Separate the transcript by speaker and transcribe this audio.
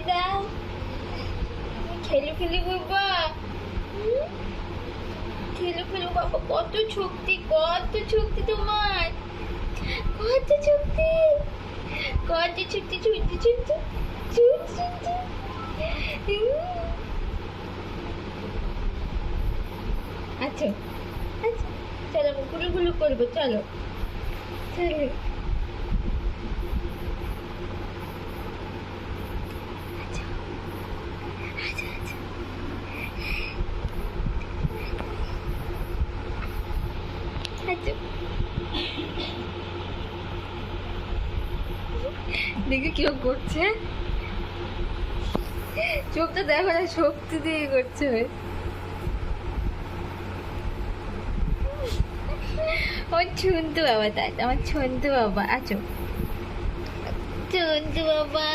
Speaker 1: দাও। খেলো খেলো বাবা, খেলো খেলো বাবা। কত শক্তি তোমার, কত শক্তি, কত ছুটতে ছুটতে ছুটতে ছুটতে। আচ্ছা আচ্ছা, চলো গুলু গুলু করবো, চলো চলো। আচ্ছা আচ্ছা আচ্ছা। আচ্ছা দেখে কেউ করছে, চোখটা দেখো না, শক্তি দিয়ে করছে। আমার ছুন্তু বাবা, তাই আমার ছন্তু বাবা। আছো ছন্তু বাবা।